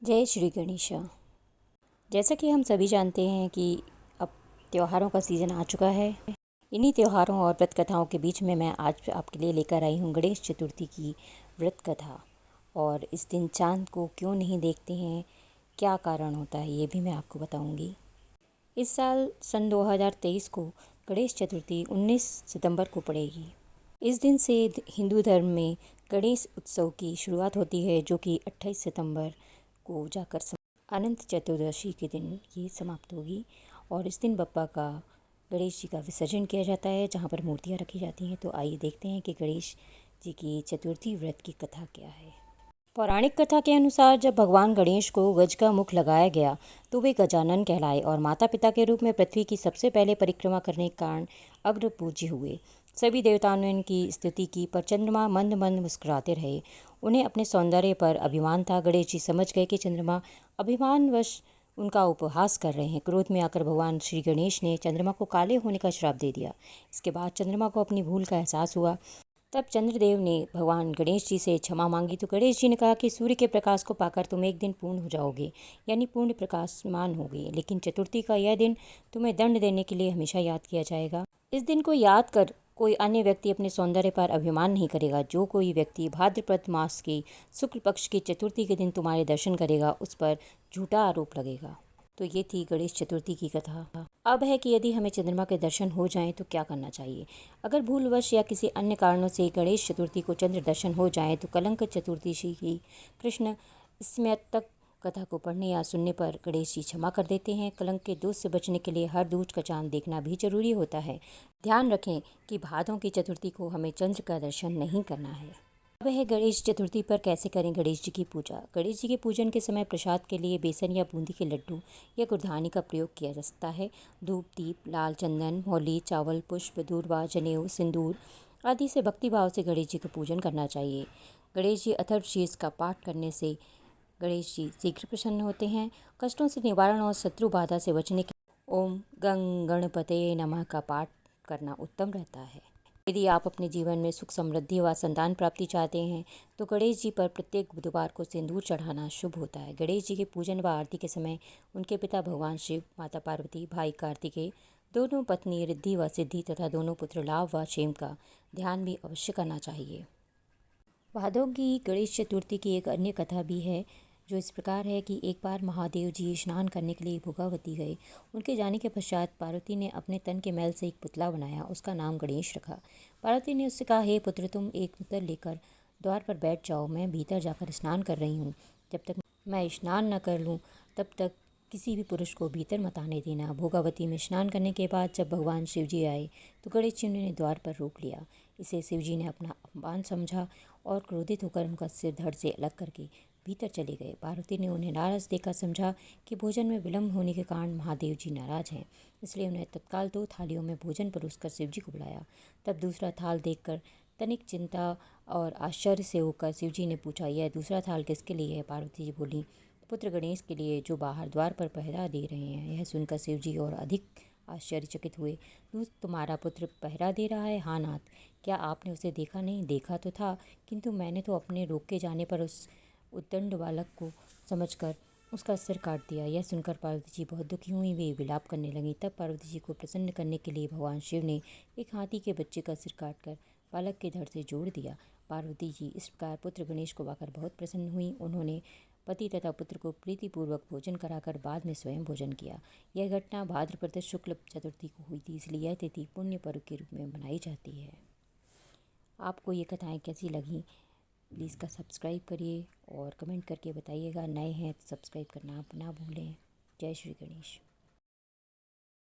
जय श्री गणेशा। जैसा कि हम सभी जानते हैं कि अब त्योहारों का सीज़न आ चुका है। इन्हीं त्योहारों और व्रत कथाओं के बीच में मैं आज आपके लिए लेकर आई हूँ गणेश चतुर्थी की व्रत कथा। और इस दिन चांद को क्यों नहीं देखते हैं, क्या कारण होता है, ये भी मैं आपको बताऊँगी। इस साल सन 2023 को गणेश चतुर्थी 19 सितंबर को पड़ेगी। इस दिन से हिंदू धर्म में गणेश उत्सव की शुरुआत होती है, जो कि 28 सितंबर को जाकर अनंत चतुर्दशी के दिन ये समाप्त होगी। और इस दिन बप्पा का, गणेश जी का विसर्जन किया जाता है, जहाँ पर मूर्तियाँ रखी जाती हैं। तो आइए देखते हैं कि गणेश जी की चतुर्थी व्रत की कथा क्या है। पौराणिक कथा के अनुसार जब भगवान गणेश को गज का मुख लगाया गया तो वे गजानन कहलाए और माता पिता के रूप में पृथ्वी की सबसे पहले परिक्रमा करने के कारण अग्र पूज्य हुए। सभी देवताओं ने इनकी स्तुति की, पर चंद्रमा मंद मंद मुस्कुराते रहे। उन्हें अपने सौंदर्य पर अभिमान था। गणेश जी समझ गए कि चंद्रमा अभिमानवश उनका उपहास कर रहे हैं। क्रोध में आकर भगवान श्री गणेश ने चंद्रमा को काले होने का श्राप दे दिया। इसके बाद चंद्रमा को अपनी भूल का एहसास हुआ। तब चंद्रदेव ने भगवान गणेश जी से क्षमा मांगी। तो गणेश जी ने कहा कि सूर्य के प्रकाश को पाकर तुम एक दिन पूर्ण हो जाओगे, यानी पूर्ण प्रकाशमान होगे, लेकिन चतुर्थी का यह दिन तुम्हें दंड देने के लिए हमेशा याद किया जाएगा। इस दिन को याद कर कोई अन्य व्यक्ति अपने सौंदर्य पर अभिमान नहीं करेगा। जो कोई व्यक्ति भाद्रपद मास के शुक्ल पक्ष की चतुर्थी के दिन तुम्हारे दर्शन करेगा, उस पर झूठा आरोप लगेगा। तो ये थी गणेश चतुर्थी की कथा। अब है कि यदि हमें चंद्रमा के दर्शन हो जाएं तो क्या करना चाहिए। अगर भूलवश या किसी अन्य कारणों से गणेश चतुर्थी को चंद्र दर्शन हो जाए तो कलंक चतुर्दशी की कृष्ण स्मृतक कथा को पढ़ने या सुनने पर गणेश जी क्षमा कर देते हैं। कलंक के दोष से बचने के लिए हर दूज का चांद देखना भी जरूरी होता है। ध्यान रखें कि भादों की चतुर्थी को हमें चंद्र का दर्शन नहीं करना है। अब है गणेश चतुर्थी पर कैसे करें गणेश जी की पूजा। गणेश जी के पूजन के समय प्रसाद के लिए बेसन या बूंदी के लड्डू या गुड़धानी का प्रयोग किया जा सकता है। धूप, दीप, लाल चंदन, मौली, चावल, पुष्प, दूर्वा, जनेऊ, सिंदूर आदि से भक्तिभाव से गणेश जी का पूजन करना चाहिए। गणेश जी अथर्वशीर्ष का पाठ करने से गणेश जी शीघ्र प्रसन्न होते हैं। कष्टों से निवारण और शत्रु बाधा से बचने के ओम गंग गणपते नमः का पाठ करना उत्तम रहता है। यदि आप अपने जीवन में सुख, समृद्धि व संतान प्राप्ति चाहते हैं तो गणेश जी पर प्रत्येक बुधवार को सिंदूर चढ़ाना शुभ होता है। गणेश जी के पूजन व आरती के समय उनके पिता भगवान शिव, माता पार्वती, भाई कार्तिकेय, दोनों पत्नी रिद्धि व सिद्धि तथा दोनों पुत्र लाभ व क्षेम का ध्यान भी अवश्य करना चाहिए। भादों की गणेश चतुर्थी की एक अन्य कथा भी है, जो इस प्रकार है कि एक बार महादेव जी स्नान करने के लिए भोगावती गए। उनके जाने के पश्चात पार्वती ने अपने तन के मैल से एक पुतला बनाया, उसका नाम गणेश रखा। पार्वती ने उससे कहा, हे पुत्र, तुम एक नूतन लेकर द्वार पर बैठ जाओ, मैं भीतर जाकर स्नान कर रही हूँ। जब तक मैं स्नान न कर लूँ तब तक किसी भी पुरुष को भीतर मत आने देना। भोगावती में स्नान करने के बाद जब भगवान शिव जी आए तो गणेश जी ने द्वार पर रोक लिया। इसे शिव जी ने अपना अपमान समझा और क्रोधित होकर उनका सिर धड़ से अलग करके भीतर चले गए। पार्वती ने उन्हें नाराज देखकर समझा कि भोजन में विलम्ब होने के कारण महादेव जी नाराज हैं, इसलिए उन्हें तत्काल 2 थालियों में भोजन परोसकर शिव जी को बुलाया। तब दूसरा थाल देखकर तनिक चिंता और आश्चर्य से होकर शिव जी ने पूछा, यह दूसरा थाल किसके लिए है। पार्वती जी बोली, पुत्र गणेश के लिए, जो बाहर द्वार पर पहरा दे रहे हैं। यह सुनकर शिव जी और अधिक आश्चर्यचकित हुए। तुम्हारा पुत्र पहरा दे रहा है? हाँ नाथ, क्या आपने उसे देखा नहीं? देखा तो था, किंतु मैंने तो अपने रोके जाने पर उस उद्दंड बालक को समझकर उसका सिर काट दिया। यह सुनकर पार्वती जी बहुत दुखी हुई, वे विलाप करने लगीं। तब पार्वती जी को प्रसन्न करने के लिए भगवान शिव ने एक हाथी के बच्चे का सिर काटकर बालक के धड़ से जोड़ दिया। पार्वती जी इस प्रकार पुत्र गणेश को पाकर बहुत प्रसन्न हुई। उन्होंने पति तथा पुत्र को प्रीतिपूर्वक भोजन कराकर बाद में स्वयं भोजन किया। यह घटना भाद्रपद शुक्ल चतुर्थी को हुई थी, इसलिए यह तिथि पुण्य पर्व के रूप में मनाई जाती है। आपको ये कथाएं कैसी लगी, प्लीज़ का सब्सक्राइब करिए और कमेंट करके बताइएगा। नए हैं तो सब्सक्राइब करना आप ना भूलें। जय श्री गणेश।